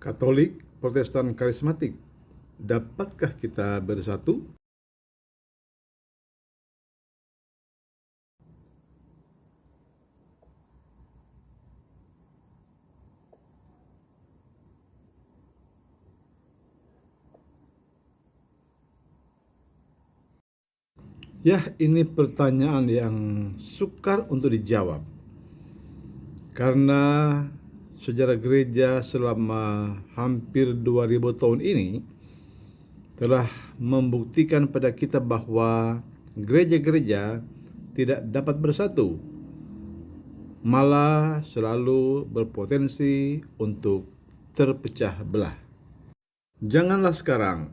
Katolik, Protestan, Karismatik, dapatkah kita bersatu? Ya, ini pertanyaan yang sukar untuk dijawab. Karena sejarah gereja selama hampir 2000 tahun ini telah membuktikan pada kita bahwa gereja-gereja tidak dapat bersatu, malah selalu berpotensi untuk terpecah belah. Janganlah sekarang,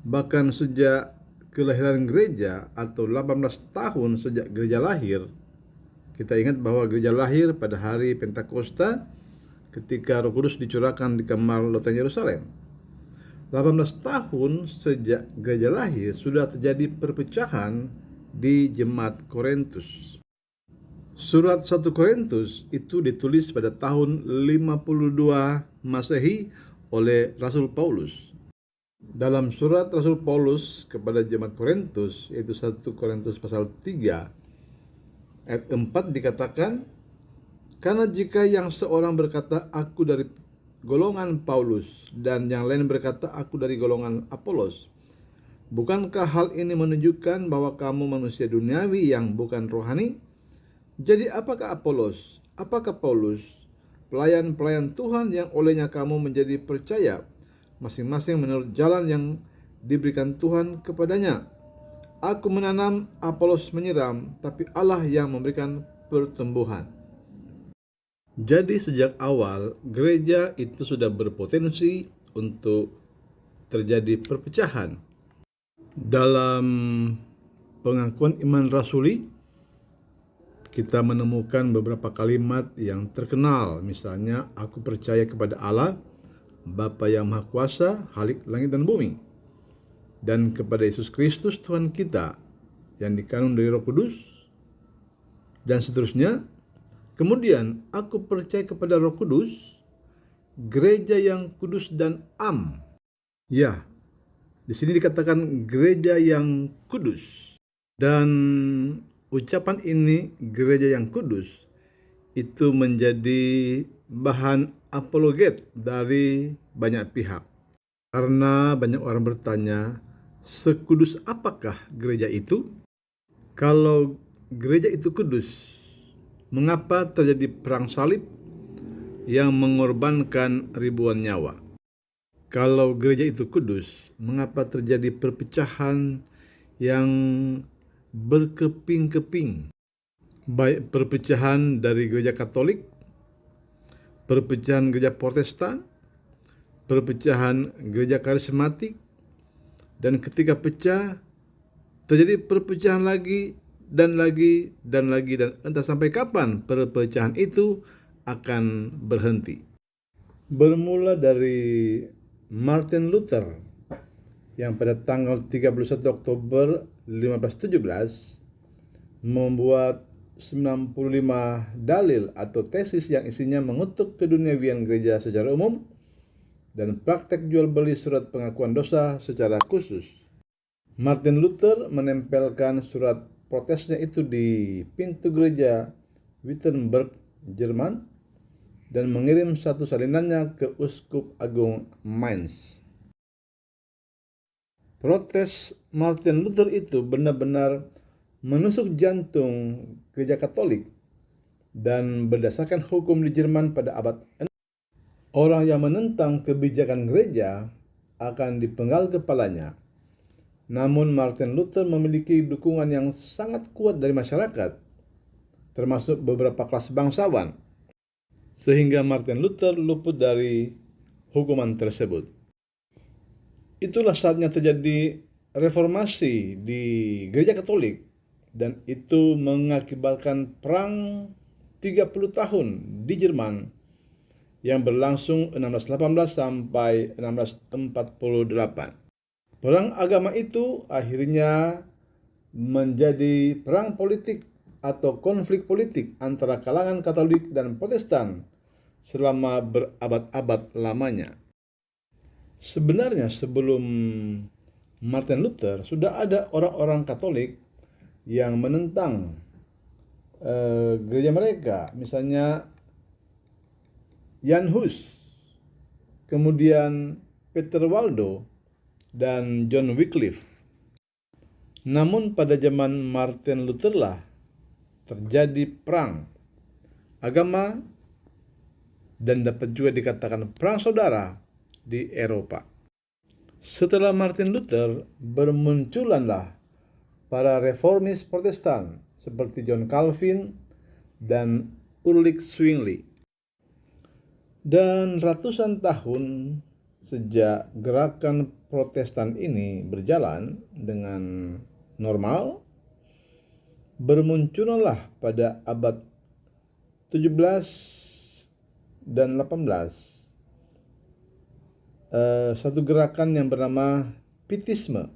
bahkan sejak kelahiran gereja atau 18 tahun sejak gereja lahir, kita ingat bahwa gereja lahir pada hari Pentakosta ketika Roh Kudus dicurahkan di kamar loteng Yerusalem. 18 tahun sejak gereja lahir sudah terjadi perpecahan di jemaat Korintus. Surat 1 Korintus itu ditulis pada tahun 52 Masehi oleh Rasul Paulus. Dalam surat Rasul Paulus kepada jemaat Korintus, yaitu 1 Korintus pasal 3 ayat 4 dikatakan, karena jika yang seorang berkata aku dari golongan Paulus dan yang lain berkata aku dari golongan Apolos, bukankah hal ini menunjukkan bahwa kamu manusia duniawi yang bukan rohani? Jadi apakah Apolos? Apakah Paulus? Pelayan-pelayan Tuhan yang olehnya kamu menjadi percaya, masing-masing menurut jalan yang diberikan Tuhan kepadanya. Aku menanam, Apolos menyiram, tapi Allah yang memberikan pertumbuhan. Jadi sejak awal gereja itu sudah berpotensi untuk terjadi perpecahan. Dalam pengakuan iman rasuli, kita menemukan beberapa kalimat yang terkenal. Misalnya, aku percaya kepada Allah, Bapa yang Maha Kuasa, Khalik langit dan bumi, dan kepada Yesus Kristus Tuhan kita yang dikandung dari Roh Kudus, dan seterusnya. Kemudian, aku percaya kepada Roh Kudus, gereja yang kudus dan am. Ya, di sini dikatakan gereja yang kudus. Dan ucapan ini, gereja yang kudus, itu menjadi bahan apologet dari banyak pihak. Karena banyak orang bertanya, sekudus apakah gereja itu? Kalau gereja itu kudus, mengapa terjadi perang salib yang mengorbankan ribuan nyawa? Kalau gereja itu kudus, mengapa terjadi perpecahan yang berkeping-keping? Baik perpecahan dari gereja Katolik, perpecahan gereja Protestan, perpecahan gereja Karismatik, dan ketika pecah, terjadi perpecahan lagi, dan lagi, dan lagi, dan entah sampai kapan perpecahan itu akan berhenti. Bermula dari Martin Luther yang pada tanggal 31 Oktober 1517 membuat 95 dalil atau tesis yang isinya mengutuk keduniawian gereja secara umum dan praktek jual beli surat pengakuan dosa secara khusus. Martin Luther menempelkan surat protesnya itu di pintu gereja Wittenberg, Jerman, dan mengirim satu salinannya ke Uskup Agung Mainz. Protes Martin Luther itu benar-benar menusuk jantung gereja Katolik, dan berdasarkan hukum di Jerman pada abad 6, orang yang menentang kebijakan gereja akan dipenggal kepalanya. Namun Martin Luther memiliki dukungan yang sangat kuat dari masyarakat, termasuk beberapa kelas bangsawan, sehingga Martin Luther luput dari hukuman tersebut. Itulah saatnya terjadi reformasi di gereja Katolik, dan itu mengakibatkan perang 30 tahun di Jerman yang berlangsung 1618 sampai 1648. Perang agama itu akhirnya menjadi perang politik atau konflik politik antara kalangan Katolik dan Protestan selama berabad-abad lamanya. Sebenarnya sebelum Martin Luther sudah ada orang-orang Katolik yang menentang gereja mereka, misalnya Jan Hus, kemudian Peter Waldo, dan John Wycliffe. Namun pada zaman Martin Luther lah terjadi perang agama dan dapat juga dikatakan perang saudara di Eropa. Setelah Martin Luther, bermunculanlah para reformis Protestan seperti John Calvin dan Ulrich Zwingli. Dan ratusan tahun sejak gerakan Protestan ini berjalan dengan normal, bermunculanlah pada abad 17 dan 18 satu gerakan yang bernama Pietisme.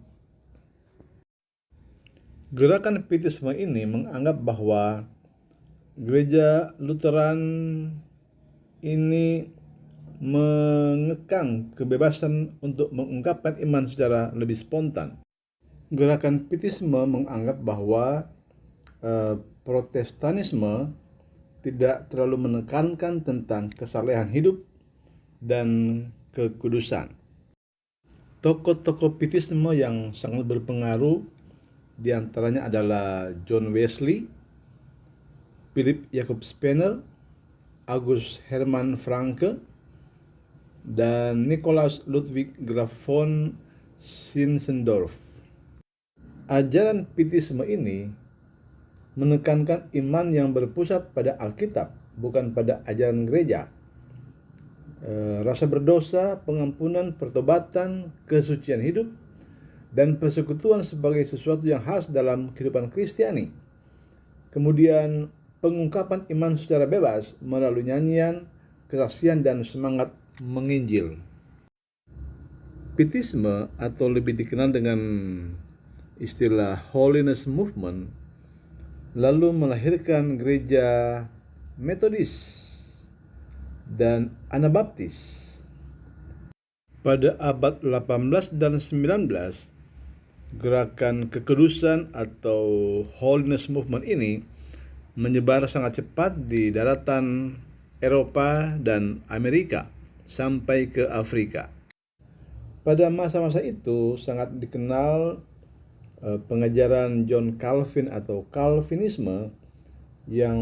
Gerakan Pietisme ini menganggap bahwa gereja Lutheran ini mengekang kebebasan untuk mengungkapkan iman secara lebih spontan. Gerakan Pietisme menganggap bahwa Protestanisme tidak terlalu menekankan tentang kesalehan hidup dan kekudusan. Tokoh-tokoh Pietisme yang sangat berpengaruh diantaranya adalah John Wesley, Philipp Jakob Spener, August Hermann Francke, dan Nikolaus Ludwig Graf von Zinzendorf. Ajaran Pietisme ini menekankan iman yang berpusat pada Alkitab, bukan pada ajaran gereja. Rasa berdosa, pengampunan, pertobatan, kesucian hidup, dan persekutuan sebagai sesuatu yang khas dalam kehidupan Kristiani. Kemudian pengungkapan iman secara bebas melalui nyanyian, kesaksian, dan semangat menginjil. Pietisme atau lebih dikenal dengan istilah Holiness Movement lalu melahirkan gereja Metodis dan Anabaptis. Pada abad 18 dan 19, gerakan kekudusan atau Holiness Movement ini menyebar sangat cepat di daratan Eropa dan Amerika sampai ke Afrika. Pada masa-masa itu sangat dikenal pengajaran John Calvin atau Calvinisme yang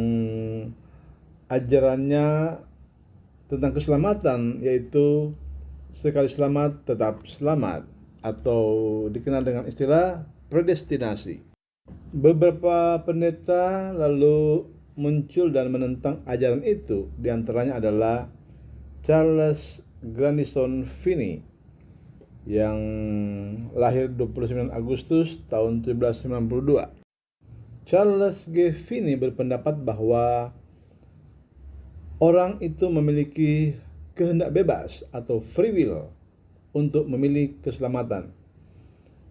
ajarannya tentang keselamatan, yaitu sekali selamat tetap selamat, atau dikenal dengan istilah predestinasi. Beberapa pendeta lalu muncul dan menentang ajaran itu. Di antaranya adalah Charles Grandison Finney yang lahir 29 Agustus tahun 1792. Charles G. Finney berpendapat bahwa orang itu memiliki kehendak bebas atau free will untuk memilih keselamatan.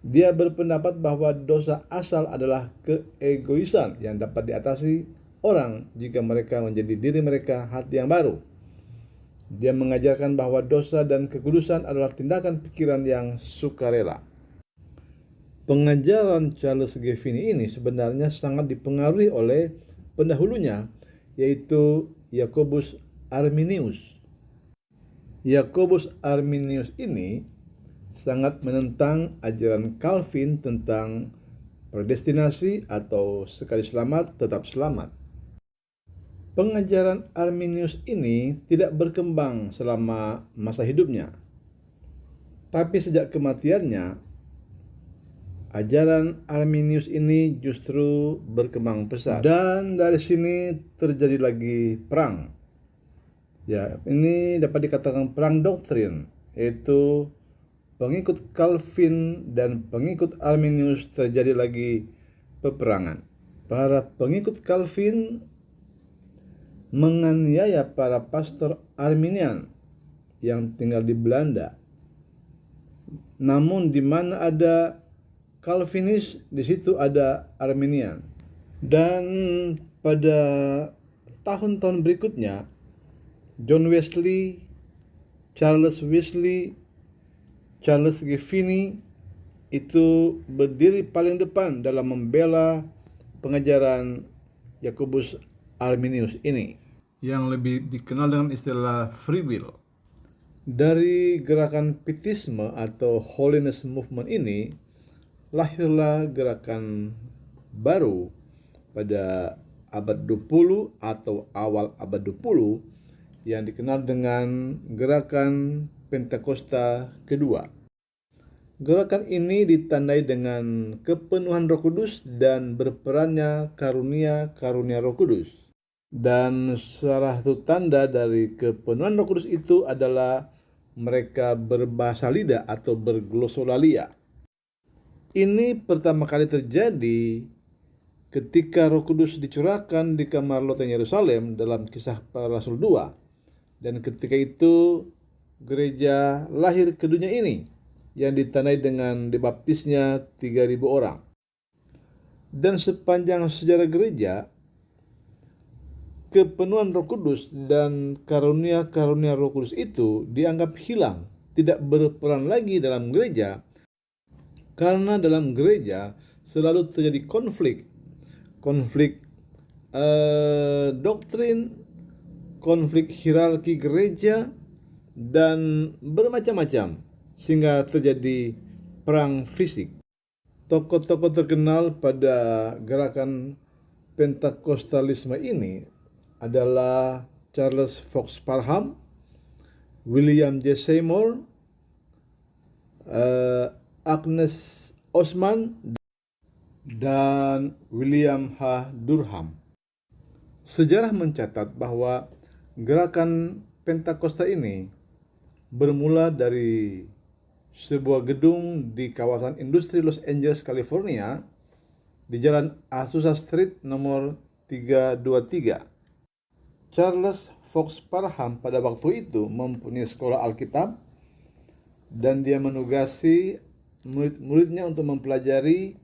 Dia berpendapat bahwa dosa asal adalah keegoisan yang dapat diatasi orang jika mereka menjadi diri mereka hati yang baru. Dia mengajarkan bahwa dosa dan kekudusan adalah tindakan pikiran yang sukarela. Pengajaran Charles G. Finney ini sebenarnya sangat dipengaruhi oleh pendahulunya, yaitu Jacobus Arminius. Jacobus Arminius ini sangat menentang ajaran Calvin tentang predestinasi atau sekali selamat tetap selamat. Pengajaran Arminius ini tidak berkembang selama masa hidupnya, tapi sejak kematiannya, ajaran Arminius ini justru berkembang pesat. Dan dari sini terjadi lagi perang. Ya, ini dapat dikatakan perang doktrin, yaitu pengikut Calvin dan pengikut Arminius terjadi lagi peperangan. Para pengikut Calvin menganiaya para pastor Arminian yang tinggal di Belanda. Namun di mana ada Calvinis, di situ ada Arminian. Dan pada tahun-tahun berikutnya, John Wesley, Charles Wesley, Charles G. Finney itu berdiri paling depan dalam membela pengajaran Yakobus Arminius ini, yang lebih dikenal dengan istilah free will. Dari gerakan Pietisme atau Holiness Movement ini, lahirlah gerakan baru pada abad 20 atau awal abad 20 yang dikenal dengan gerakan Pentakosta kedua. Gerakan ini ditandai dengan kepenuhan Roh Kudus dan berperannya karunia-karunia Roh Kudus. Dan salah satu tanda dari kepenuhan Roh Kudus itu adalah mereka berbahasa lidah atau berglosolalia. Ini pertama kali terjadi ketika Roh Kudus dicurahkan di kamar loteng Yerusalem dalam Kisah Para Rasul 2. Dan ketika itu gereja lahir ke dunia ini yang ditandai dengan dibaptisnya 3.000 orang. Dan sepanjang sejarah gereja, kepenuhan Roh Kudus dan karunia-karunia Roh Kudus itu dianggap hilang, tidak berperan lagi dalam gereja, karena dalam gereja selalu terjadi konflik doktrin, konflik hierarki gereja, dan bermacam-macam, sehingga terjadi perang fisik. Tokoh-tokoh terkenal pada gerakan Pentakostalisme ini adalah Charles Fox Parham, William J. Seymour, Agnes Osman, dan William H. Durham. Sejarah mencatat bahwa gerakan Pentakosta ini bermula dari sebuah gedung di kawasan industri Los Angeles, California, di Jalan Azusa Street nomor 323. Charles Fox Parham pada waktu itu mempunyai sekolah Alkitab dan dia menugasi murid-muridnya untuk mempelajari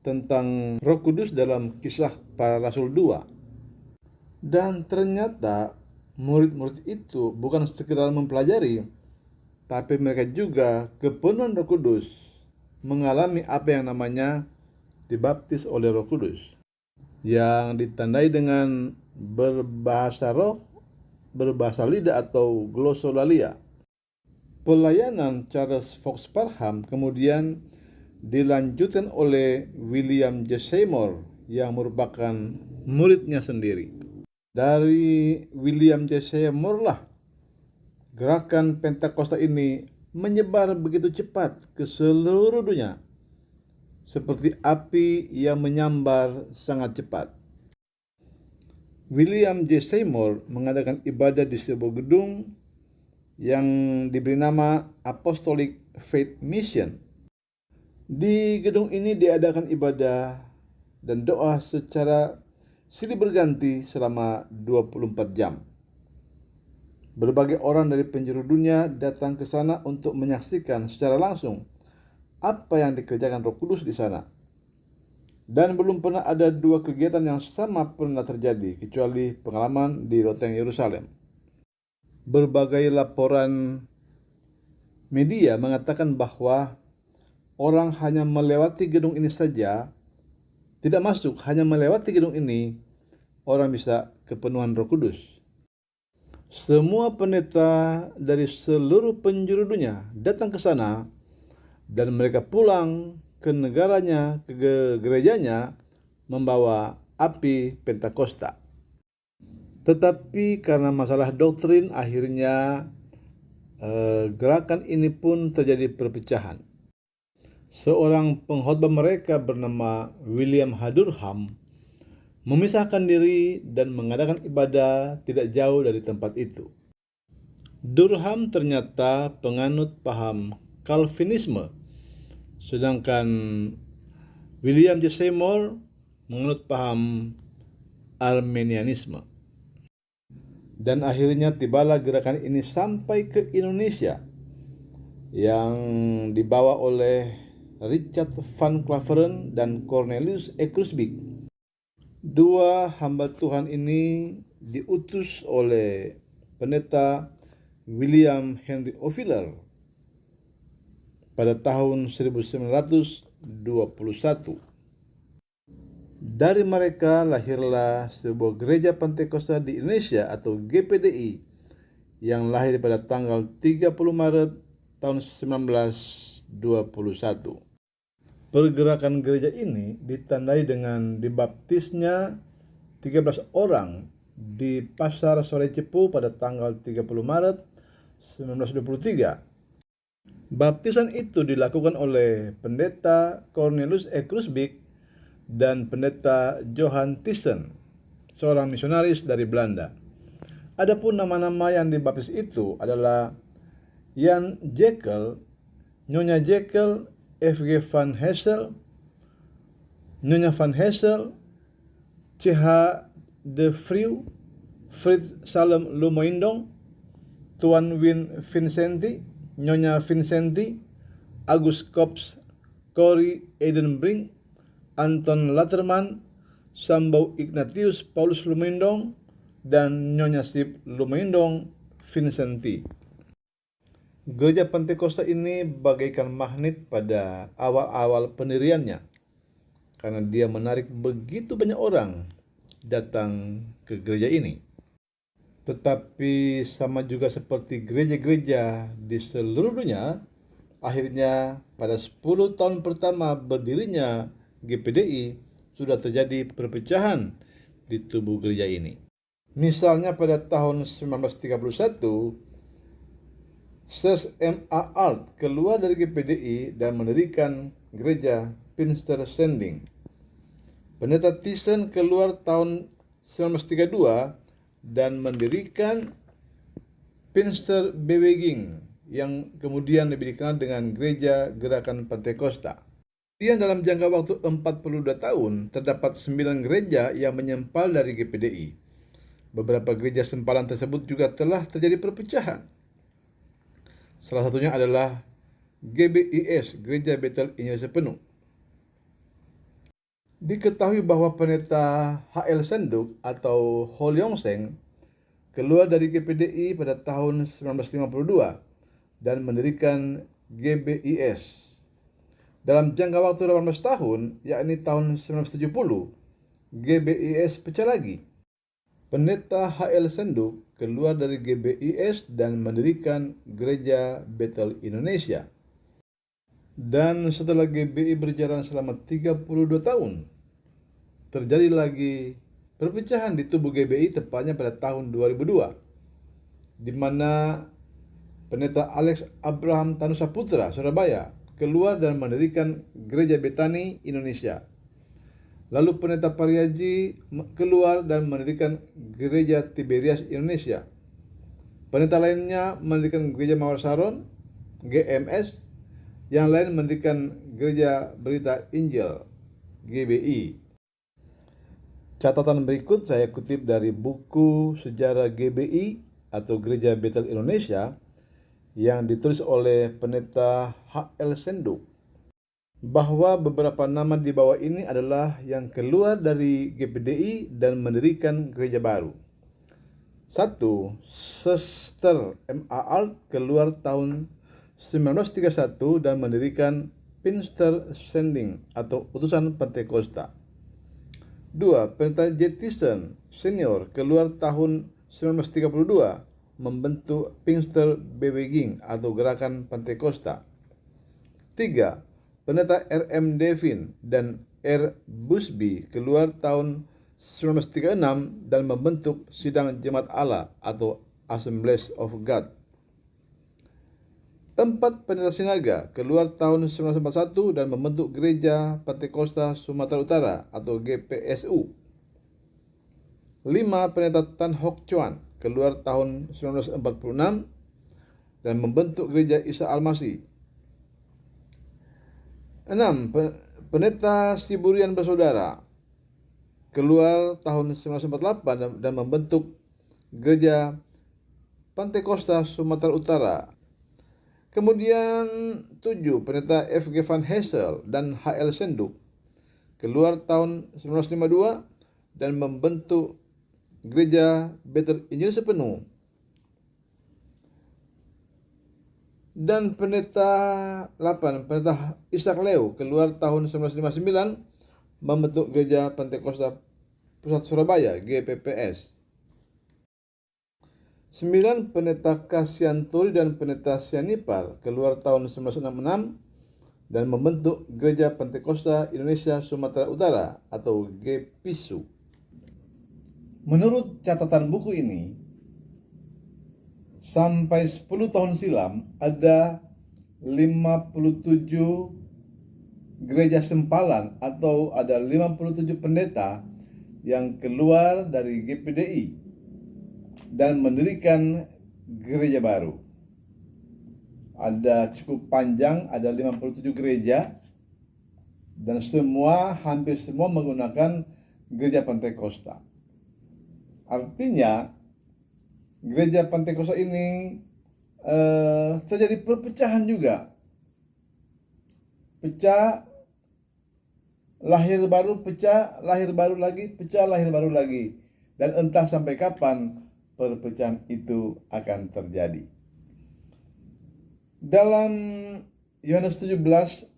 tentang Roh Kudus dalam Kisah Para Rasul 2. Dan ternyata murid-murid itu bukan sekedar mempelajari, tapi mereka juga kepenuhan Roh Kudus, mengalami apa yang namanya dibaptis oleh Roh Kudus, yang ditandai dengan berbahasa roh, berbahasa lidah atau glossolalia. Pelayanan Charles Fox Parham kemudian dilanjutkan oleh William J. Seymour yang merupakan muridnya sendiri. Dari William J. Seymour lah gerakan Pentakosta ini menyebar begitu cepat ke seluruh dunia, seperti api yang menyambar sangat cepat. William J. Seymour mengadakan ibadah di sebuah gedung yang diberi nama Apostolic Faith Mission. Di gedung ini diadakan ibadah dan doa secara silih berganti selama 24 jam. Berbagai orang dari penjuru dunia datang ke sana untuk menyaksikan secara langsung apa yang dikerjakan Roh Kudus di sana. Dan belum pernah ada dua kegiatan yang sama pernah terjadi, kecuali pengalaman di loteng Yerusalem. Berbagai laporan media mengatakan bahwa orang hanya melewati gedung ini saja, tidak masuk, hanya melewati gedung ini, orang bisa kepenuhan Roh Kudus. Semua pendeta dari seluruh penjuru dunia datang ke sana dan mereka pulang ke negaranya, ke gerejanya, membawa api Pentakosta. Tetapi karena masalah doktrin, akhirnya gerakan ini pun terjadi perpecahan. Seorang pengkhotbah mereka bernama William H. Durham memisahkan diri dan mengadakan ibadah tidak jauh dari tempat itu. Durham ternyata penganut paham Calvinisme, sedangkan William J. Seymour menganut paham Arminianisme. Dan akhirnya tibalah gerakan ini sampai ke Indonesia yang dibawa oleh Richard Van Claveren dan Cornelius E. Kruiswijk. Dua hamba Tuhan ini diutus oleh Pendeta William Henry O'Filler pada tahun 1921. Dari mereka lahirlah sebuah gereja Pentakosta di Indonesia atau GPDI yang lahir pada tanggal 30 Maret tahun 1921. Pergerakan gereja ini ditandai dengan dibaptisnya 13 orang di Pasar Sore Cepu pada tanggal 30 Maret 1923. Baptisan itu dilakukan oleh Pendeta Cornelius E. Kruisbeek dan Pendeta Johan Thyssen, seorang misionaris dari Belanda. Adapun nama-nama yang dibaptis itu adalah Jan Jekel, Nyonya Jekel, F.G. van Hessel, Nyonya van Hessel, C.H. de Vrieuw, Frits Salem Lumoindong, Tuan Win Vincenti, Nyonya Vincenti, Agus Kops, Corrie Edenbrink, Anton Laterman, Sambau Ignatius Paulus Lumoindong, dan Nyonya Sip Lumoindong Vincenti. Gereja Pentakosta ini bagaikan magnet pada awal-awal pendiriannya, karena dia menarik begitu banyak orang datang ke gereja ini. Tetapi sama juga seperti gereja-gereja di seluruh dunia, akhirnya pada 10 tahun pertama berdirinya GPDI sudah terjadi perpecahan di tubuh gereja ini. Misalnya pada tahun 1931, Ses M.A. Alt keluar dari GPDI dan mendirikan gereja Pinstersending. Pendeta Thyssen keluar tahun 1932 dan mendirikan Pinsterbeweging yang kemudian lebih dikenal dengan Gereja Gerakan Pentakosta. Kemudian dalam jangka waktu 42 tahun terdapat 9 gereja yang menyempal dari GPDI. Beberapa gereja sempalan tersebut juga telah terjadi perpecahan. Salah satunya adalah GBIS, Gereja Bethel Injil Sepenuh. Diketahui bahwa Pendeta H.L. Senduk atau Ho Leong Seng keluar dari GPDI pada tahun 1952 dan mendirikan GBIS. Dalam jangka waktu 18 tahun, yakni tahun 1970, GBIS pecah lagi. Pendeta H.L. Senduk keluar dari GBIS dan mendirikan Gereja Bethel Indonesia. Dan setelah GBI berjalan selama 32 tahun, terjadi lagi perpecahan di tubuh GBI tepatnya pada tahun 2002, di mana Pendeta Alex Abraham Tanusaputra, Surabaya, keluar dan mendirikan Gereja Betani Indonesia. Lalu Pendeta Pariaji keluar dan mendirikan Gereja Tiberias Indonesia. Pendeta lainnya mendirikan Gereja Mawar Saron, GMS, yang lain mendirikan Gereja Berita Injil, GBI. Catatan berikut saya kutip dari buku Sejarah GBI atau Gereja Bethel Indonesia yang ditulis oleh Pendeta H.L. Senduk, bahwa beberapa nama di bawah ini adalah yang keluar dari GPDI dan mendirikan gereja baru. 1. Suster M.A. Alt keluar tahun 1931 dan mendirikan Pinstersending atau Utusan Pentakosta. 2. Pendeta J. Thyssen Senior keluar tahun 1932 membentuk Pinsterbeweging atau Gerakan Pentakosta. 3. Pendeta R.M. Devin dan R. Busby keluar tahun 1936 dan membentuk Sidang Jemaat Allah atau Assemblies of God. 4. Pendeta Sinaga keluar tahun 1941 dan membentuk Gereja Pentakosta Sumatera Utara atau GPSU. 5. Pendeta Tan Hock Chuan keluar tahun 1946 dan membentuk Gereja Isa Al-Masih. 6. Pendeta Siburian Bersaudara keluar tahun 1948 dan membentuk Gereja Pentakosta Sumatera Utara. Kemudian 7. Pendeta F.G. van Hessel dan H.L. Senduk keluar tahun 1952 dan membentuk Gereja Bethel Injil Sepenuh. Dan Pendeta Ishak Leo keluar tahun 1959 membentuk Gereja Pentakosta Pusat Surabaya, GPPS. 9. Pendeta Kasianturi dan Pendeta Sianipar keluar tahun 1966 dan membentuk Gereja Pentakosta Indonesia Sumatera Utara atau GPISU. Menurut catatan buku ini, sampai 10 tahun silam ada 57 gereja sempalan atau ada 57 pendeta yang keluar dari GPDI dan mendirikan gereja baru. Ada cukup panjang, ada 57 gereja dan hampir semua menggunakan gereja Pentakosta. Artinya gereja Pentakosta ini terjadi perpecahan juga. Pecah, lahir baru, pecah, lahir baru lagi, pecah, lahir baru lagi. Dan entah sampai kapan perpecahan itu akan terjadi. Dalam Yohanes 17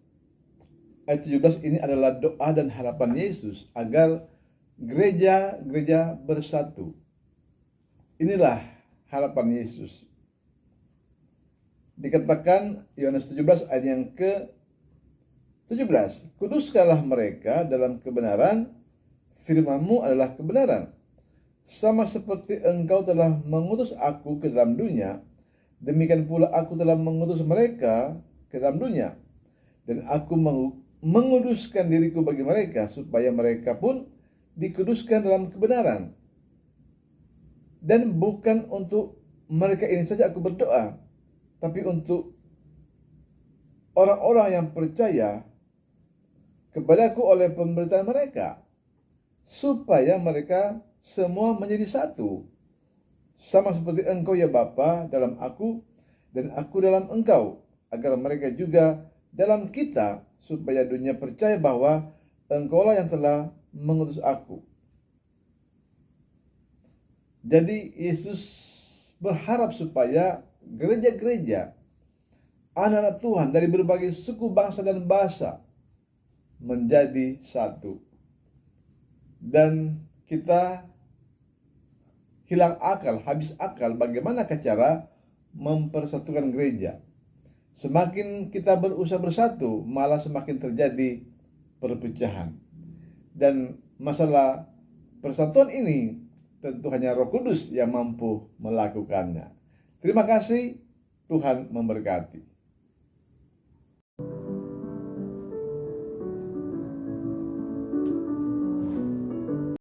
ayat 17 ini adalah doa dan harapan Yesus agar gereja-gereja bersatu. Inilah harapan Yesus. Dikatakan Yohanes 17 ayat yang ke-17, kuduskanlah mereka dalam kebenaran, firman-Mu adalah kebenaran. Sama seperti Engkau telah mengutus aku ke dalam dunia, demikian pula aku telah mengutus mereka ke dalam dunia. Dan aku menguduskan diriku bagi mereka, supaya mereka pun dikuduskan dalam kebenaran. Dan bukan untuk mereka ini saja aku berdoa, tapi untuk orang-orang yang percaya kepadaku oleh pemberitaan mereka, supaya mereka semua menjadi satu, sama seperti Engkau ya Bapa dalam aku dan aku dalam Engkau, agar mereka juga dalam kita, supaya dunia percaya bahwa Engkaulah yang telah mengutus aku. Jadi Yesus berharap supaya gereja-gereja, anak-anak Tuhan dari berbagai suku, bangsa, dan bahasa menjadi satu. Dan kita hilang akal, habis akal bagaimana cara mempersatukan gereja. Semakin kita berusaha bersatu, malah semakin terjadi perpecahan. Dan masalah persatuan ini tentu hanya Roh Kudus yang mampu melakukannya. Terima kasih, Tuhan memberkati.